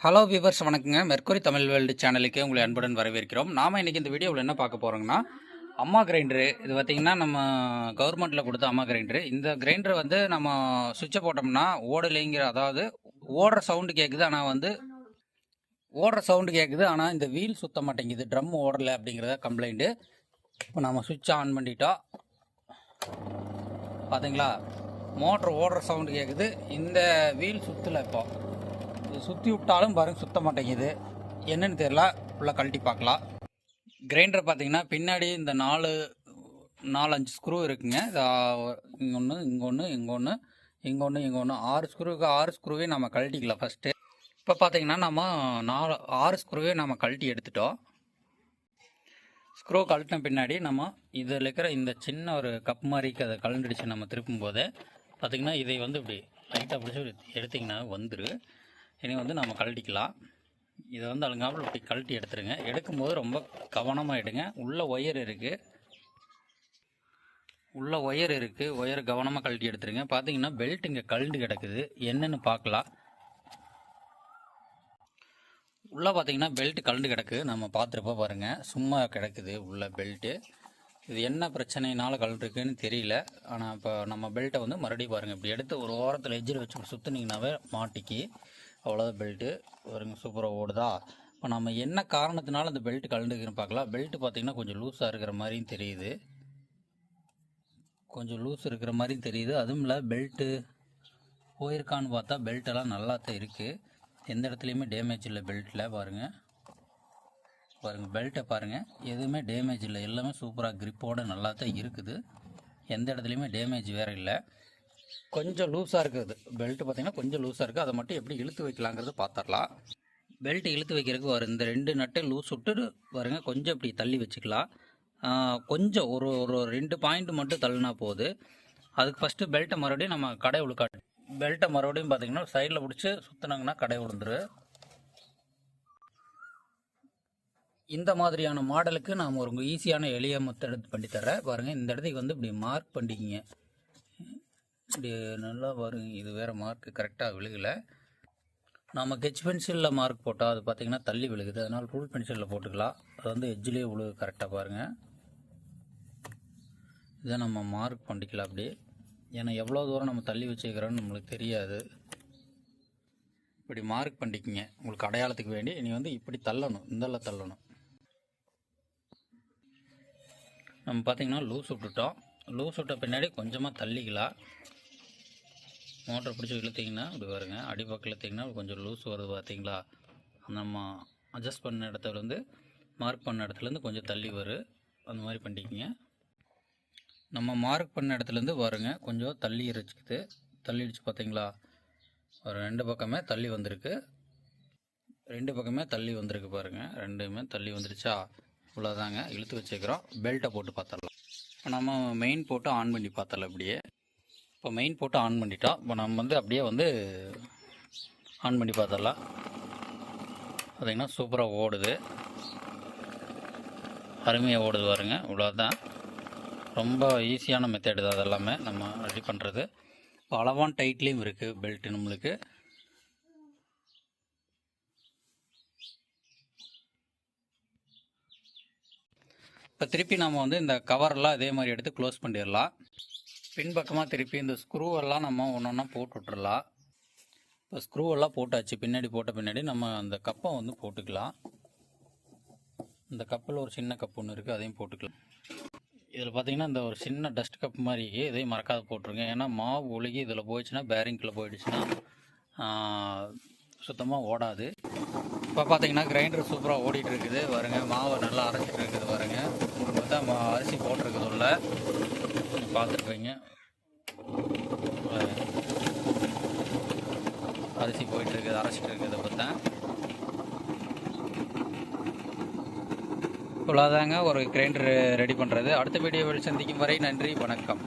Hello viewers, வணக்கங்க. Mercury Tamil world சேனலுக்கு உங்களை அன்புடன் வரவேற்கிறோம். நாம் இன்றைக்கி இந்த வீடியோவில் என்ன பார்க்க போகிறோங்கன்னா, அம்மா கிரைண்டரு. இது பார்த்திங்கன்னா நம்ம கவர்மெண்ட்டில் கொடுத்த அம்மா கிரைண்டரு. இந்த கிரைண்டர் வந்து நம்ம சுவிட்சை போட்டோம்னா ஓடலைங்கிற, அதாவது ஓடுற சவுண்டு கேட்குது, ஆனால் இந்த வீல் சுத்த மாட்டேங்குது, ட்ரம் ஓடலை அப்படிங்கிறத கம்ப்ளைண்ட்டு. இப்போ நம்ம சுவிட்சை ஆன் பண்ணிட்டோம், பார்த்தீங்களா, மோட்ரு ஓடுற சவுண்டு கேட்குது, இந்த வீல் சுற்றலை. இப்போ இது சுற்றி விட்டாலும் பாருங்கள் சுத்த மாட்டேங்குது, என்னன்னு தெரியல. ஃபுல்லாக கழட்டி பார்க்கலாம். கிரைண்டர் பார்த்தீங்கன்னா பின்னாடி இந்த 4-5 ஸ்க்ரூ இருக்குங்க. இங்கே ஒன்று, இங்கே ஒன்று, இங்கே ஒன்று, இங்கே ஒன்று, இங்கே ஒன்று, 6 ஸ்க்ரூவே நம்ம கழட்டிக்கலாம் ஃபஸ்ட்டு. இப்போ பார்த்தீங்கன்னா நம்ம 6 ஸ்க்ரூவே நம்ம கழட்டி எடுத்துட்டோம். ஸ்க்ரூ கழட்டின பின்னாடி நம்ம இதில் இருக்கிற இந்த சின்ன ஒரு கப் மாதிரிக்கு அதை கலந்துடுச்சு. நம்ம திருப்பும் போது பார்த்திங்கன்னா இதை வந்து இப்படி லைட்டாக பிடிச்சி எடுத்திங்கன்னா வந்துரு. இனி வந்து நம்ம கழட்டிக்கலாம். இதை வந்து அழுங்காமல் இப்படி கழட்டி எடுத்துருங்க. எடுக்கும்போது ரொம்ப கவனமாக எடுங்க. உள்ள ஒயர் இருக்குது, ஒயர் கவனமாக கழட்டி எடுத்துருங்க. பார்த்தீங்கன்னா பெல்ட் இங்கே கழண்டு கிடக்குது, என்னென்னு பார்க்கலாம். உள்ளே பார்த்தீங்கன்னா பெல்ட் கழண்டு கிடக்கு, நம்ம பார்த்துருப்ப பாருங்கள், சும்மா கிடக்குது உள்ள பெல்ட்டு. இது என்ன பிரச்சனைனால கழண்டுருக்குன்னு தெரியல. ஆனால் இப்போ நம்ம பெல்ட்டை வந்து மறுபடியும் பாருங்கள், இப்படி எடுத்து ஒரு ஓரத்தில் எஜ்ஜில் வச்சு சுற்றுனீங்கன்னாவே மாட்டிக்கு, அவ்வளோதான். பெல்ட்டு வருங்க, சூப்பராக ஓடுதா. இப்போ நம்ம என்ன காரணத்தினால அந்த பெல்ட் கலந்துக்குன்னு பார்க்கலாம். பெல்ட்டு பார்த்திங்கன்னா கொஞ்சம் லூஸாக இருக்கிற மாதிரியும் தெரியுது, அதுவும் இல்லை பெல்ட்டு போயிருக்கான்னு பார்த்தா பெல்ட்டெல்லாம் நல்லா தான் இருக்குது. எந்த இடத்துலையுமே டேமேஜ் இல்லை பெல்ட்டில். பாருங்கள் பெல்ட்டை பாருங்கள், எதுவுமே டேமேஜ் இல்லை, எல்லாமே சூப்பராக கிரிப்போடு நல்லா தான் இருக்குது. எந்த இடத்துலையுமே டேமேஜ் வேறு இல்லை. கொஞ்சம் லூஸாக இருக்குது பெல்ட்டு, பார்த்திங்கன்னா கொஞ்சம் லூஸாக இருக்குது. அதை மட்டும் எப்படி இழுத்து வைக்கலாங்கிறது பார்த்துடலாம். பெல்ட்டு இழுத்து வைக்கிறதுக்கு வரும் இந்த 2 நட்டை லூஸ் விட்டு பாருங்கள், கொஞ்சம் இப்படி தள்ளி வச்சுக்கலாம். கொஞ்சம் ஒரு 2 பாயிண்ட் மட்டும் தள்ளினா போகுது. அதுக்கு ஃபஸ்ட்டு பெல்ட்டை மறுபடியும் நம்ம கடை உழுக்காட்டு, பெல்ட்டை மறுபடியும் பார்த்திங்கன்னா சைடில் பிடிச்சி சுற்றினாங்கன்னா கடை விழுந்துரு. இந்த மாதிரியான மாடலுக்கு நான் ஒரு ஈஸியான எளிய மெத்தட் பண்ணி தர்றேன். பாருங்கள், இந்த இடத்துக்கு வந்து இப்படி மார்க் பண்ணிக்கிங்க, இப்படி நல்லா பாருங்க. இது வேறு மார்க்கு கரெக்டாக விழுகலை. நம்ம கெச் பென்சிலில் மார்க் போட்டால் அது பார்த்திங்கன்னா தள்ளி விழுகுது, அதனால் ரூல் பென்சிலில் போட்டுக்கலாம். அது வந்து எஜ்ஜிலே விழுகு கரெக்டாக பாருங்கள். இதை நம்ம மார்க் பண்ணிக்கலாம் அப்படி, ஏன்னா எவ்வளோ தூரம் நம்ம தள்ளி வச்சுக்கிறோன்னு நம்மளுக்கு தெரியாது. இப்படி மார்க் பண்ணிக்கிங்க உங்களுக்கு அடையாளத்துக்கு வேண்டி. இனி வந்து இப்படி தள்ளணும், இந்தல தள்ளணும். நம்ம பார்த்திங்கன்னா லூஸ் விட்டுட்டோம். லூஸ் விட்ட பின்னாடி கொஞ்சமாக தள்ளிக்கலாம். மோட்டரை பிடிச்சி இழுத்திங்கன்னா இப்படி வருங்க, அடிப்பக்கம் இழுத்திங்கன்னா கொஞ்சம் லூஸ் வருது பார்த்தீங்களா. நம்ம அட்ஜஸ்ட் பண்ண இடத்துலேருந்து மார்க் பண்ண இடத்துலேருந்து கொஞ்சம் தள்ளி வரும், அந்த மாதிரி பண்ணிக்கிங்க. நம்ம மார்க் பண்ண இடத்துலேருந்து வருங்க கொஞ்சம் தள்ளிடுச்சு பார்த்தீங்களா. ஒரு 2 பக்கமே தள்ளி வந்திருக்கு, பாருங்கள், ரெண்டுமே தள்ளி வந்துருச்சா. இவ்வளோதாங்க, இழுத்து வச்சுக்கிறோம். பெல்ட்டை போட்டு பார்த்துடலாம். இப்போ நம்ம மெயின் போட்டு ஆன் பண்ணி பார்த்தரலாம். அப்படியே இப்போ மெயின் போட்டு ஆன் பண்ணிட்டோம். இப்போ நம்ம வந்து அப்படியே வந்து ஆன் பண்ணி பார்த்துடலாம். பார்த்திங்கன்னா சூப்பராக ஓடுது, அருமையாக ஓடுது பாருங்க. இவ்வளோதான், ரொம்ப ஈஸியான மெத்தேடு தான் அதெல்லாமே நம்ம ரெடி பண்ணுறது. இப்போ அளவான டைட்லேயும் இருக்குது பெல்ட்டு நம்மளுக்கு. இப்போ திருப்பி நம்ம வந்து இந்த கவரெல்லாம் இதே மாதிரி எடுத்து க்ளோஸ் பண்ணிடலாம். பின்பக்கமாக திருப்பி இந்த ஸ்க்ரூவெல்லாம் நம்ம ஒன்றா போட்டு விட்டுறலாம். இப்போ ஸ்க்ரூவெல்லாம் போட்டாச்சு. போட்ட பின்னாடி நம்ம அந்த கப்பை வந்து போட்டுக்கலாம். இந்த கப்பில் ஒரு சின்ன கப் ஒன்று இருக்குது, அதையும் போட்டுக்கலாம். இதில் பார்த்திங்கன்னா இந்த ஒரு சின்ன டஸ்ட் கப் மாதிரி இதையும் மறக்காத போட்டுருங்க. ஏன்னா மாவு ஒழுகி இதில் போயிடுச்சுன்னா, பேரிங்கில் போயிடுச்சுன்னா சுத்தமாக ஓடாது. இப்போ பார்த்திங்கன்னா கிரைண்டர் சூப்பராக ஓடிட்டு இருக்குது பாருங்க. மாவை நல்லா அரைச்சிட்டு இருக்குது பாருங்க. தான் அரிசி போட்டிருக்குது உள்ள, பார்த்துருப்பீங்க. அரிசி போயிட்டுருக்குது, அரைச்சிட்டு இருக்குது. பார்த்தேன், இவ்வளோதாங்க ஒரு கிரைண்டர் ரெடி பண்ணுறது. அடுத்த வீடியோவில் சந்திக்கும் வரை நன்றி, வணக்கம்.